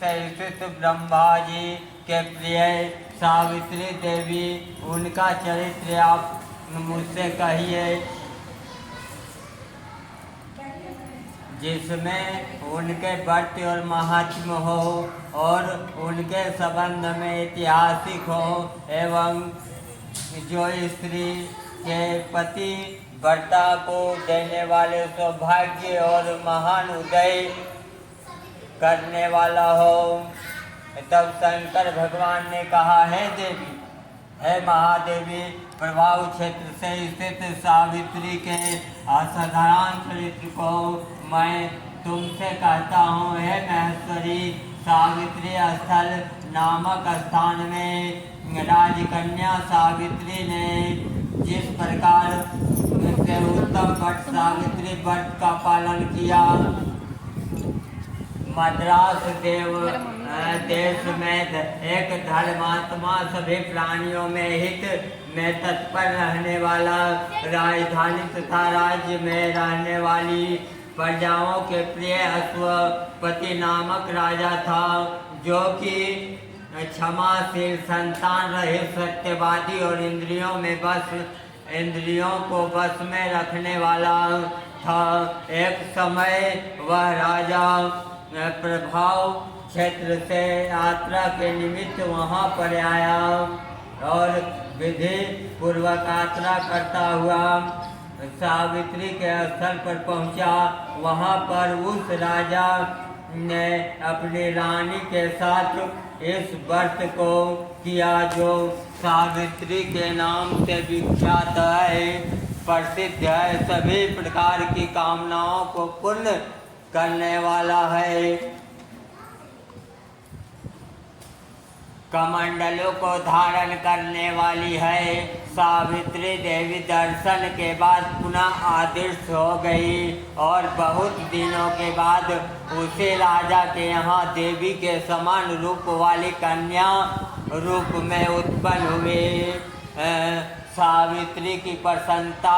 से स्थित ब्रह्मा जी के प्रिय सावित्री देवी, उनका चरित्र आप मुझसे कहिए, जिसमें उनके व्रत और महात्म्य हो और उनके संबंध में ऐतिहासिक हो, एवं जो स्त्री के पति व्रता को देने वाले सौभाग्य और महान उदय करने वाला हो। तब शंकर भगवान ने कहा, है देवी, है महादेवी, प्रभाव क्षेत्र से स्थित सावित्री के असाधारण चरित्र को मैं तुमसे कहता हूँ। है महेश्वरी, सावित्री स्थल नामक स्थान में राजकन्या सावित्री ने जिस प्रकार से उत्तम व्रत सावित्री व्रत का पालन किया, मद्रास देश में एक धर्मात्मा, सभी प्राणियों में हित में तत्पर रहने वाला, राजधानी तथा राज्य में रहने वाली प्रजाओं के प्रिय अश्वपति नामक राजा था, जो कि क्षमाशील, संतान रहित, सत्यवादी और इंद्रियों को बस में रखने वाला था। एक समय वह राजा प्रभाव क्षेत्र से यात्रा के निमित्त वहाँ पर आया और विधि पूर्वक यात्रा करता हुआ सावित्री के स्थल पर पहुँचा। वहाँ पर उस राजा ने अपनी रानी के साथ इस व्रत को किया, जो सावित्री के नाम से विख्यात है, प्रसिद्ध है, सभी प्रकार की कामनाओं को पूर्ण करने वाला है। कमंडलों को धारण करने वाली है। सावित्री देवी दर्शन के बाद पुनः आदिष्ट हो गई और बहुत दिनों के बाद उसी राजा के यहाँ देवी के समान रूप वाली कन्या रूप में उत्पन्न हुई। सावित्री की प्रसन्नता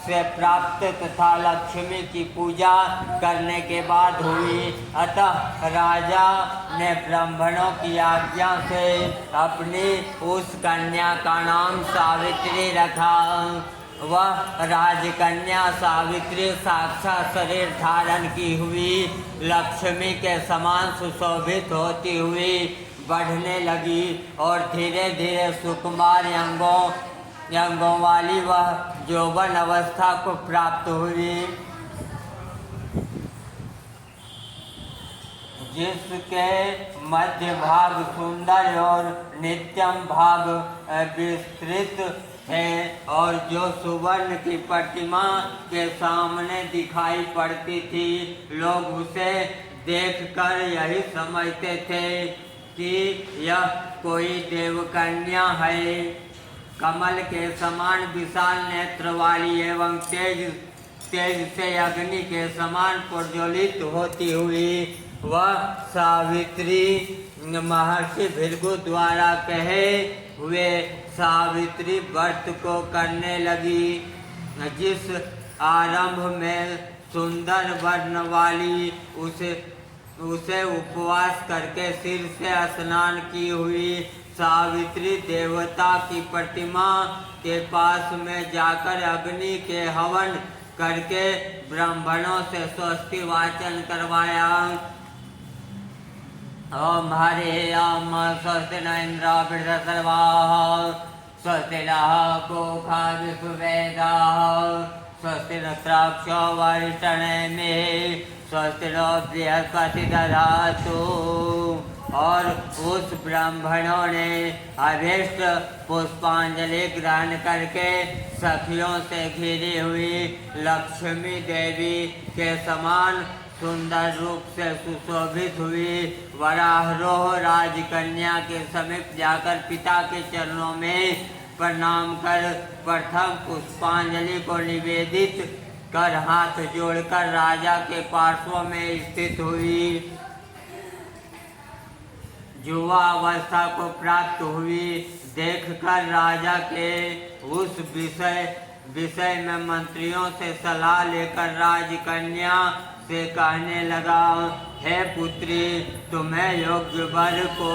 से प्राप्त तथा लक्ष्मी की पूजा करने के बाद हुई। अतः राजा ने ब्राह्मणों की आज्ञा से अपनी उस कन्या का नाम सावित्री रखा। वह राजकन्या सावित्री साक्षात शरीर धारण की हुई लक्ष्मी के समान सुशोभित होती हुई बढ़ने लगी और धीरे धीरे सुकुमार अंगों वाली वह यौवन अवस्था को प्राप्त हुई, जिसके मध्य भाग सुंदर और नित्यम भाग विस्तृत है और जो सुवर्ण की प्रतिमा के सामने दिखाई पड़ती थी। लोग उसे देखकर यही समझते थे कि यह कोई देवकन्या है। कमल के समान विशाल नेत्र वाली एवं तेज से अग्नि के समान प्रज्वलित होती हुई वह सावित्री महर्षि भृगु द्वारा कहे हुए सावित्री व्रत को करने लगी, जिस आरंभ में सुंदर वर्ण वाली उसे उपवास करके सिर से स्नान की हुई सावित्री देवता की प्रतिमा के पास में जाकर अग्नि के हवन करके ब्राह्मणों से स्वस्ति वाचन करवाया। ओम हरे ओम स्वस्ति न इंद्र बृहस्पतिर्वाः स्वस्ति नः पूषा विश्ववेदाः स्वस्ति नक्षत्रो वरिष्ठनेमिः स्वस्ति नो बृहस्पति दधातु। और उस ब्राह्मणों ने अभीष्ट पुष्पांजलि ग्रहण करके सखियों से घिरी हुई लक्ष्मी देवी के समान सुंदर रूप से सुशोभित हुई वरारोह राजकन्या के समीप जाकर पिता के चरणों में प्रणाम कर प्रथम पुष्पांजलि को निवेदित कर हाथ जोड़कर राजा के पार्श्व में स्थित हुई। युवा अवस्था को प्राप्त हुई देखकर राजा के उस विषय में मंत्रियों से सलाह लेकर राजकन्या से कहने लगा, हे पुत्री, तुम्हें योग्य वर को